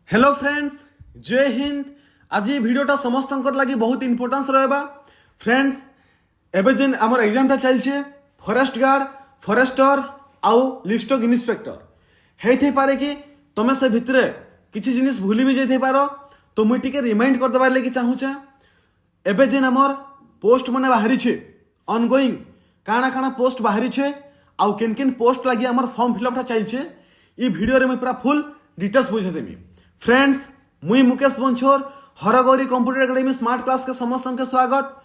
Hello friends, जय हिंद। आज भिडियोटा समस्त लगी बहुत इंपोर्टान्स रहा। फ्रेंड्स, एबे जेन आमर एग्जामटा चलছে फॉरेस्ट गार्ड, फॉरेस्टर आउ लिस्टक इन्स्पेक्टर हेई पारे कि तुम से भितरे किसी जिनिस भूली भी जाई पारो, तो मुई टिके रिमाइंड कर देबार लगी चाहूचे। एबे जेन आमर पोस्ट माने बाहरी छे ऑनगोइंग काना काना पोस्ट बाहरी छे आउ केन केन पोस्ट लगी आमर फॉर्म फिलअपटा चलছে ई वीडियो रे मुई पूरा फुल डिटेल्स बुझे देमी। फ्रेंड्स, मुई Mukesh Banchhor Hargauri computer academy smart class के समस्त के स्वागत।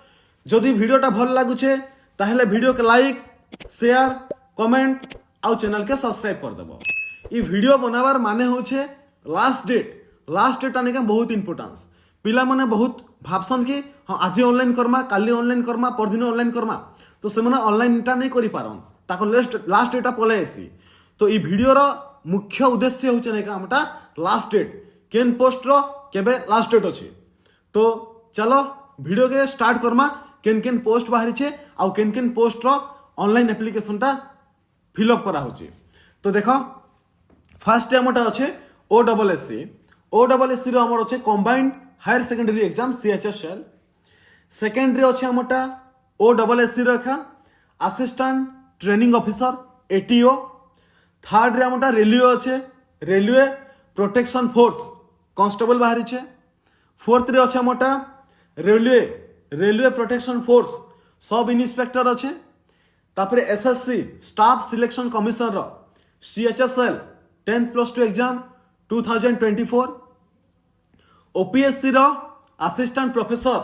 जदि वीडियोटा भल लगुचे ताहले वीडियो के लाइक, शेयर, कमेंट आउ चैनल के सब्सक्राइब कर देबो। ई वीडियो बनाबार माने होचे लास्ट डेट आने का बहुत इंपोर्टेंस। पिला माने बहुत भाबसन कि हाँ आज ऑनलाइन करमा, काली ऑनलाइन करमा, परदिन ऑनलाइन करमा, तो से माने ऑनलाइन टा नहीं करि पारन, ताको लास्ट डेटा पले आसी। तो ई वीडियो रो मुख्य उद्देश्य होचे नै का हमटा लास्ट डेट केन पोस्ट रो केबे लास्ट डेट अछि। तो चलो वीडियो के स्टार्ट करमा। केन केन पोस्ट बाहरी छे आउ केन केन पोस्ट रो ऑनलाइन एप्लीकेशन टा फिलअप करा होची। तो देखो फर्स्ट हमटा अछि ओडब्ल्यूएससी रो हमर अछि combined higher secondary exam CHSL. Second रे अछि हमटा ओडब्ल्यूएससी रखा assistant training officer ATO. Third रे हमटा रेलवे अछि रेलवे प्रोटेक्शन फोर्स कांस्टेबल बाहरी छे। फोर्थ रे अछि Hamta railway protection force sub inspector अच्छे। तापर एसएससी स्टाफ सिलेक्शन कमिशन रो सीएचएसएल 10+2 एग्जाम 2024। ओपीएससी रो असिस्टेंट प्रोफेसर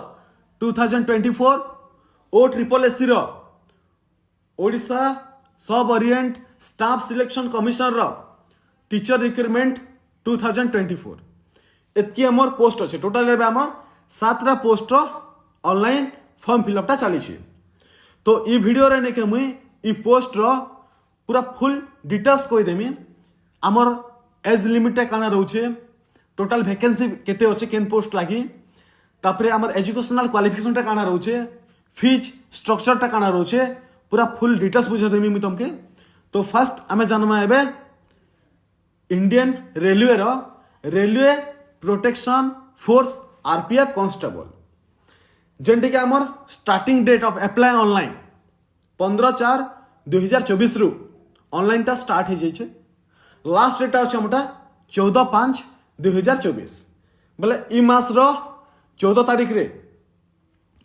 2024। ओट्रिपलएससी रो Odisha subordinate staff selection commission रो टीचर रिक्रूटमेंट 2024। एतकी हमर पोस्ट अच्छे। टोटल एबे हमर 7टा पोस्ट ऑनलाइन फॉर्म फिलअपटा चली। तो ई वीडियो रे नेके मुई ई पोस्ट रो पूरा फुल डिटेल्स कोई देमी। हमर एज लिमिट काना रहउछे, टोटल वैकेंसी केते होचे केन पोस्ट लागी, तापरे हमर एजुकेशनल क्वालिफिकेशन टा काना रहउछे, फीस स्ट्रक्चर टा काना रहउछे, पूरा फुल डिटेल्स बुझा देमी मुई तुमके। तो फर्स्ट आमे जानमा एबे इंडियन रेलवे रो railway protection force RPF constable जेनटे के हमर starting date of apply online 15/4/2024 रु ऑनलाइन टा स्टार्ट हो जाइए। लास्ट डेट अछि हमटा 14/5/2024 बोले ई मास रो 14 तारीख रे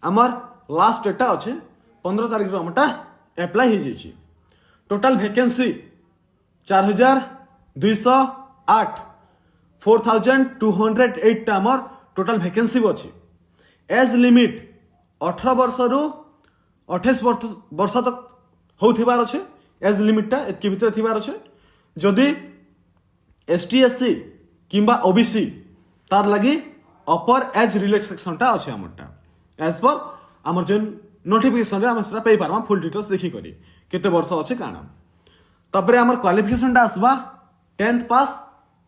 हमर लास्ट डेट अच्छे। 15 तारीख रो हमटा अप्लाई हो जाइए। टोटल वैकेंसी 4208 4208 टा हमर टोटल वैकेंसी अच्छी। एज लिमिट 18 वर्ष रु 28 वर्ष तक होथिबार अच्छे। एज लिमिटा एतके भितर थिबार अच्छे। जदि एसटी एससी किंबा ओबीसी तार लगी अपर एज रिलैक्सेशन टा अच्छे हमरटा एज पर हमर जेन नोटिफिकेशन रे हम सेटा पे पारमा फुल डिटेल्स देखि करी केते वर्ष अच्छे काना। तबरे हमर क्वालिफिकेशन टा आसबा 10th पास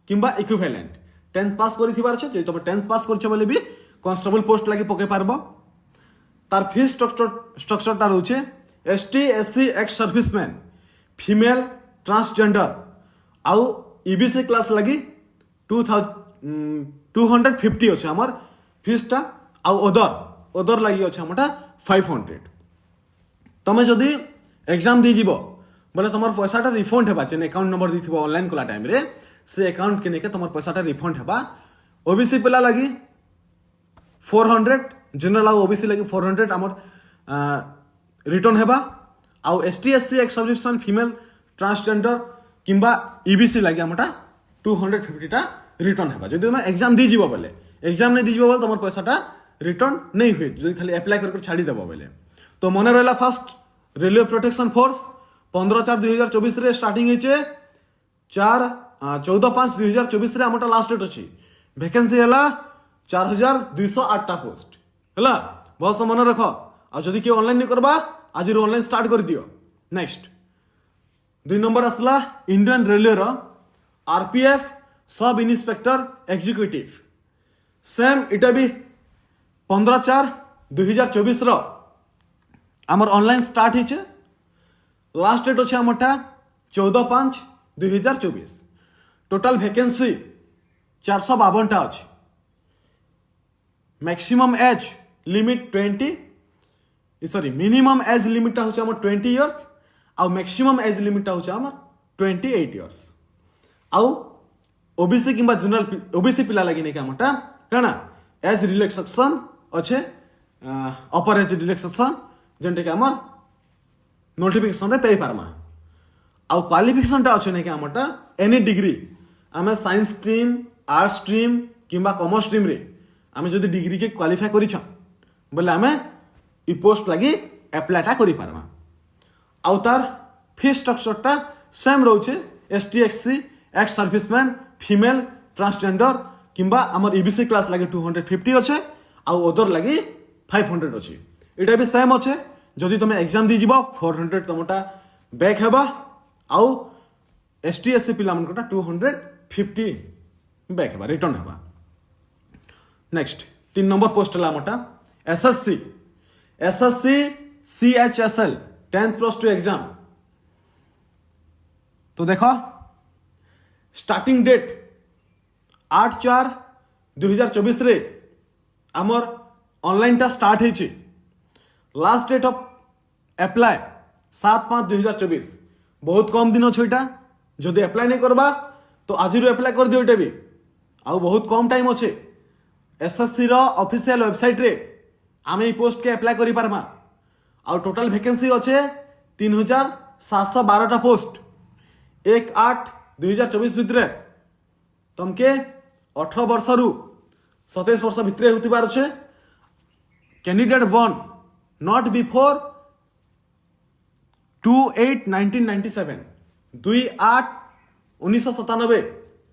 किंबा इक्विवेलेंट। 10th पास करि थिबार अच्छे, जे तुम 10th पास करछे बोले भी कांस्टेबल पोस्ट लगी पके पारबो। तार फीस स्ट्रक्चर टा रहउछे ST SC ex serviceman female transgender आउ ईबीसी क्लास लगी 250 अच्छे हमर फीस टा। आउ ओदर लगी अच्छे हमटा 500। तमे जदि एग्जाम दी जीवो बोले तुम पैसाटा रिफंड हेबा जेन अकाउंट नंबर दी थिबो ऑनलाइन कोला टाइम रे से अकाउंट के नेके तुम पैसाटा रिफंड हेबा। ओबीसी पिला लगी 400, जनरल आउ ओबीसी लगी 400 हमर रिटर्न हेबा। आउ ST SC ex serviceman female transgender किंबा ईबीसी लगी हमटा 250 टा रिटर्न हेबा। जदि तुम एग्जाम दी जीवो बोले एग्जाम नहीं दी जीवो बोले तुम पैसाटा रिटर्न नहीं हुए, जो खाली अप्लाई करके छाड़ी देबो बोले। तो मन रहला फर्स्ट रेलवे प्रोटेक्शन फोर्स 15/4/2024 रे स्टार्टिंग होइचे। 14/5/2024 रे हमटा लास्ट डेट अछि। वैकेंसी हला 4208 टा पोस्ट हला। बहुत मन रख। आ जदि के ऑनलाइन नहीं करबा आज ऑनलाइन स्टार्ट कर दियो। नेक्स्ट 2 नंबर आसला इंडियन रेलवे रो RPF sub inspector executive. Same इटा भी 15/4/2024 रो हमर ऑनलाइन स्टार्ट होइचे। लास्ट डेट अच्छे हमटा 14/5/2024। टोटल वैकेंसी 452टा अच्छे। Maximum age limit 20 sorry minimum age limit हूँ आम 20 इयर्स आउ मैक्सिमम एज लिमिट हूँ आम 28 इयर्स। आउ ओबीसी किंबा जनरल ओबीसी पिला लगी नहीं आमटा काना एज रिलैक्सेशन अच्छे अपर एज रिलैक्सेशन जेनटा कि आमर नोटिफिकेशन रे पे पारमा। आउ क्वालिफिकेशन टा अच्छे नहीं आमटा एनी डिग्री आम साइंस स्ट्रीम आर्ट्स स्ट्रीम किंबा कॉमर्स स्ट्रीम रे आम जो डिग्री के क्वालिफाई करिछन बोले आम इ पोस्ट लगी एप्लाईटा करि पारमा। आउ तार फीस स्ट्रक्चरटा सेम रोचे ST SC ex serviceman female transgender किंबा आमर ईबीसी क्लास लगे 250 अच्छे आउ अदर लगी 500 अच्छे। इटा भी सेम अच्छे जदि तुम एग्जाम दी जीव 400 तुमटा बैक हेबा आउ एसटी एससी पिला मनकटा 250 बैक हेबा रिटर्न हेबा। नेक्स्ट 3 नंबर पोस्ट है आमटा SSC SSC CHSL 10th+2 exam. तो देखो स्टार्टिंग डेट 8/4/2024 रे आमर ऑनलाइन टा स्टार्ट होइछि। Last date of apply 7/5/2024। बहुत कम दिन अच्छे यहाँ जदि एप्लाई नहीं करबा तो आज एप्लाई कर दियो। भी आउ बहुत कम टाइम अच्छे। एसएससी रो ऑफिशियल वेबसाइट रे आम ये पोस्ट के एप्लाई करि पारमा। आउ टोटल वैकेंसी अच्छे 3712टा पोस्ट 1/8/2024 भितर तुमके 18 वर्ष रु 27 वर्ष भितर होतिबार अच्छे। कैंडिडेट वन नॉट बिफोर 2/8/1997 2/8/1997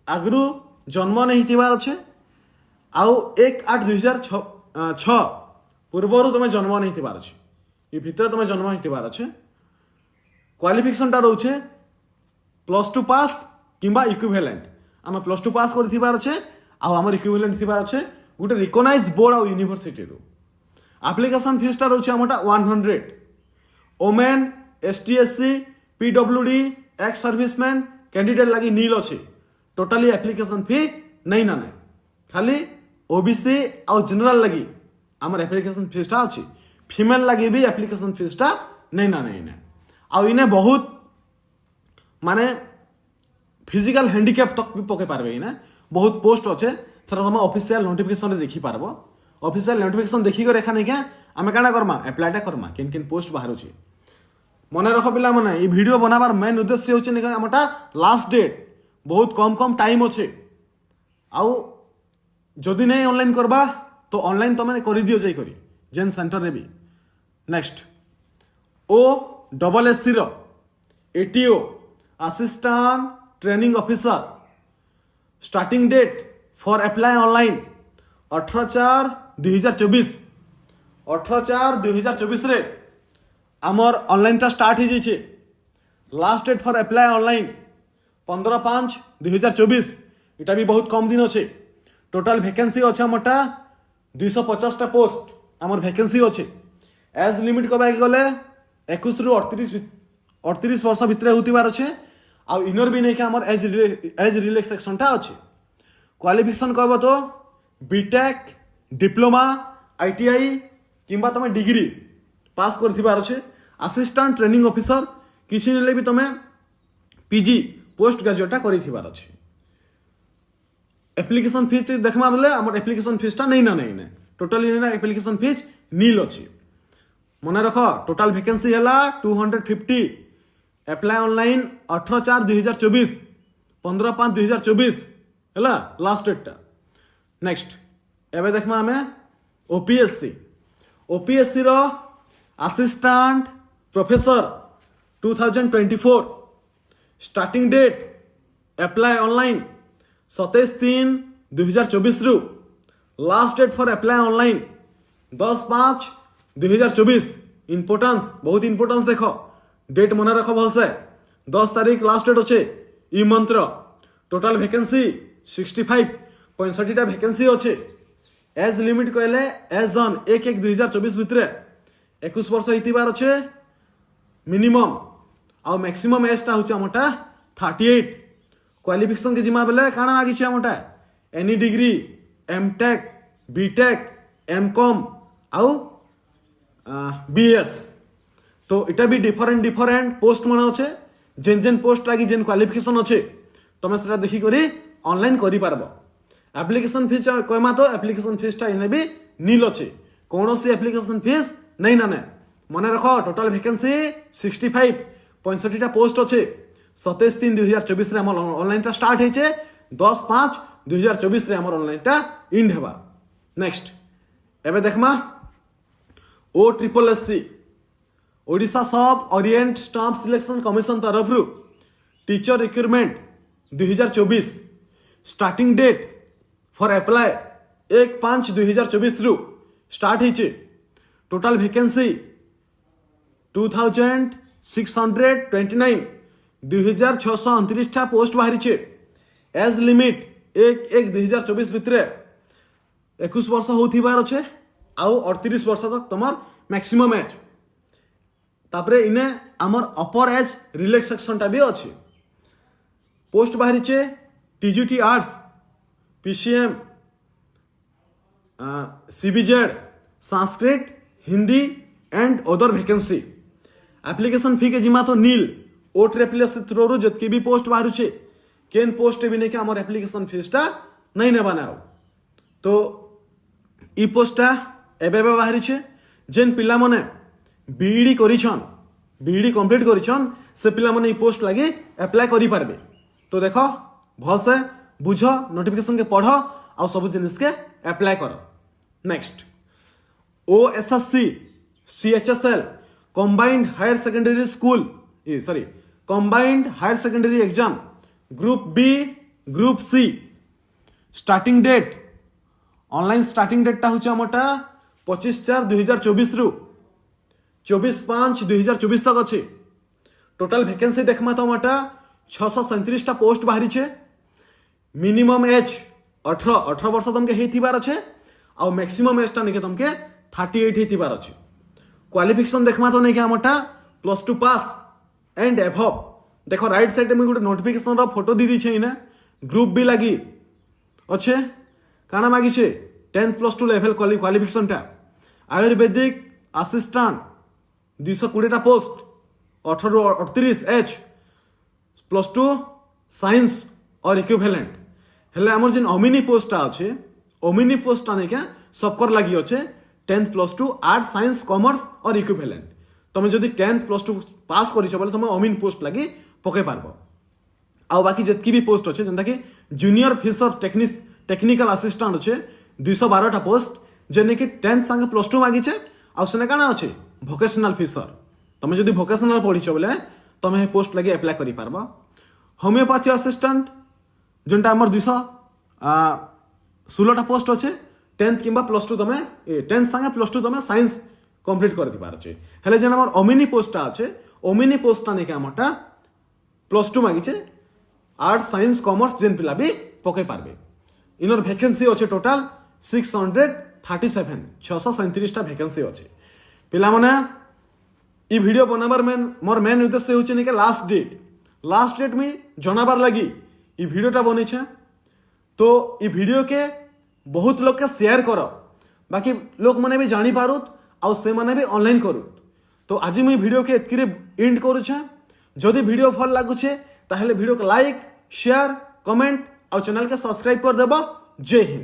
आगु जन्म नहीं थिबार अच्छे। आउ 1/8/2006 पूर्वर तुम जन्म नहीं थिबार अच्छे। ये भितर तुम जन्म होइतिबार अच्छे। क्वालिफिकेशन टा रोचे +2 पास किंबा इक्विवेलेंट। आम +2 पास कर अच्छे आउ आम इक्विवेलेंट थिबार अच्छे गोटे रिकग्नाइज बोर्ड आउ यूनिवर्सिटी रू। एप्लिकेशन फीस टा रोचे आमटा 100। Women ST SC PWD ex serviceman candidate लगी नील अच्छे। टोटाली एप्लिकेशन फी नहीं ना खाली ओबीसी आउ जनरल लगी आमर एप्लिकेशन फीस टा अच्छी। फीमेल लगी भी एप्लिकेशन फीस टा नहीं ना आउ इने बहुत माने फिजिकल हैंडिकैप तक भी पके पारबे। इने बहुत पोस्ट अच्छे सर तुम ऑफिशियल नोटिफिकेशन रे देखि पारबो। ऑफिशियल नोटिफिकेशन देखि कर रेखा नहीं क्या आम काना करमा एप्लाईटा करमा किन किन पोस्ट बाहर छी। मन रख पिला माने ये वीडियो बनाबार मेन उद्देश्य होचे नहीं आमटा लास्ट डेट बहुत कम कम टाइम अच्छे। आउ जदि नहीं ऑनलाइन करबा तो ऑनलाइन तुम कर दियो जाई करी जेन सेंटर रे भी। नेक्स्ट OSSC रो ATO assistant training officer starting date for apply online 18/4/2024 18/4/2024 रे आमर ऑनलाइन टा स्टार्ट हो जाइए। Last date for apply online 15/5/2024। इटा भी बहुत कम दिन अच्छे। टोटल वैकेंसी अच्छे आमटा 250टा पोस्ट आमर वैकेंसी अच्छे। एज लिमिट कबाई गले 21 रु 38 वर्ष भितर होतिबार अच्छे। आउ इनर भी नहीं आमर एज रिलैक्सेशन टा अच्छे। क्वालिफिकेशन कहब तो बीटेक डिप्लोमा आईटीआई किंबा तुम डिग्री पास कर अच्छे। असिस्टेंट ट्रेनिंग ऑफिसर किसी ने भी तुम पीजी पोस्ट ग्रेजुएटा कर अच्छे। एप्लिकेशन फीस देखमा बोले आम एप्लिकेशन फीसटा नहीं ना टोटली एप्लिकेशन फीस नील अच्छी। मन रख टोटाल वैकेंसी है 250। एप्लाई ऑनलाइन 18/4/2024 15/5/2024 है लास्ट डेटा। नेक्स्ट एवं देखमा आम ओपीएससी रो assistant professor 2024 starting date apply online 27/3/2024 रु last date for apply online 10/5/2024। Importance बहुत इम्पोर्टेंस देख डेट मन रख भलसे 10 तारीख लास्ट डेट अच्छे इ मंत्र। टोटाल वैकेंसी 65 65टा वैकेंसी अच्छे। एज लिमिट कहले एज ऑन 1/1/2024 भितर 21 वर्ष होइतिबार अच्छे मिनिमम आउ मैक्सिमम एजटा हूँ आमटा 38। क्वालिफिकेशन के जिमा बेले काଣା मागिछे आमटा any degree MTech BTech MCom आउ बीएस। तो इटा भी डिफरेंट पोस्ट मन अच्छे जेन जेन पोस्ट लगी जेन क्वालिफिकेशन अच्छे तुम से देखी करी ऑनलाइन करि पारबो। एप्लिकेशन फीस कहमा तो एप्लिकेशन फीसटा इने भी नील अच्छे कौन सी एप्लिकेशन फीस नहीं ना मन रख। टोटाल वैकेंसी 65 65टा पोस्ट अच्छे 27/3/2024 ऑनलाइन स्टार्ट होइछे 10/5/2024 ऑनलाइन इंड हेबा। नेक्स्ट एबे देखमा OSSC Odisha subordinate staff selection commission तरफ teacher recruitment 2024 starting date for apply 1/5/2024 रु स्टार्ट होइछे। टोटल वैकेंसी 2629 2629 पोस्ट बाहरी। एज लिमिट 1/1/2024 भितर 21 वर्ष होथिबार अच्छे आउ 38 वर्ष तक तुम मैक्सिमम एज। तापरे इने आमर अपर एज रिलैक्सेशन टा भी अच्छे। पोस्ट बाहरी TGT arts PCM CBZ Sanskrit Hindi and other vacancy. Application fee के जिमा तो नील OSSC थ्रू जतकी भी पोस्ट बाहर केन पोस्ट भी नहीं कि आमर एप्लिकेशन फीसटा नहीं ने बनाओ। तो ई पोस्टा एबे बाहरी जेन पिला मने बीईडी करिछन बीईडी कंप्लीट करिछन से पिला मने ई पोस्ट लगी अप्लाई करि पारबे। तो देखो भल से बुझ नोटिफिकेशन के पढ़ आ सब जिनिस के अप्लाई कर। Next OSSC CHSL combined higher secondary school combined higher secondary exam group B group C starting date online starting डेटा हूँ आमटा 25/4/2024 रु 24/5/2024 तक अच्छे। टोटल वैकेंसी देखमा तो आमटा 637टा पोस्ट बाहरी। मिनिमम एज 18 वर्ष तुमके हेथिबार अच्छे आउ मैक्सिमम एजटा नहीं तुमके 38 हेथिबार अच्छे। क्वालिफिकेशन देखमा तो नहीं आमटा +2 पास एंड एभव। देखो राइट साइड में गोटे नोटिफिकेशन फोटो दी दी इने ग्रुप भी लगी अच्छे काना मागिछे 10th +2 लेवल क्वालिफिकेशन टा। आयुर्वेदिक असिस्टेंट 220टा पोस्ट 18-38 एज +2 साइंस और इक्विवेलेंट हेले आमर जेन ओमिनी पोस्टा अच्छे ओमिनी पोस्टा नहीं क्या सबकर लगी अच्छे 10th +2 आर्ट साइंस कॉमर्स और इक्विवेलेंट। तुम जदि 10th +2 पास कर तुम ओमिन पोस्ट लगी पके पारब। आ बाकी जितकी भी पोस्ट अच्छे जेनता कि जूनियर फिशर टेक्निकल असिस्टेंट अच्छे 212टा पोस्ट जेने कि 10th संगे +2 मागिछे आ सेने काना अच्छे भोकेशनल फिशर। तुम जदि भोकेशनल पढ़ीछ बोले तुम ये पोस्ट लगी अप्लाई करि पारबा। होमियोपैथी असिस्टेंट जोनटा आमर 216टा पोस्ट अच्छे 10th किंबा +2 तुम 10th संगे +2 तुम साइंस कंप्लीट कर पारे। हेले जेन आमर ओमिनी पोस्टा अच्छे ओमिनी पोस्टा नहीं आमटा +2 मागिछे आर्ट साइंस कॉमर्स जेन पिला भी पके पारबे। इनर वैकेंसी अच्छे टोटाल 637 637टा वैकेंसी अच्छे। पिला माने ई वीडियो बनाबार मोर मेन उद्देश्य होचे नहीं लास्ट डेट में जनाबार लगी ई वीडियोटा बनीछे। तो ई वीडियो के बहुत लोग के शेयर कर बाकी लोक मैंने भी जानी पारुत आउ से माने भी ऑनलाइन करुत। तो आज मुझे वीडियो के एतकी एंड करुछे। जदि वीडियो भल लागुछे ताहले वीडियो को लाइक शेयर कमेंट और चैनल के सब्सक्राइब कर देबो। जय हिंद।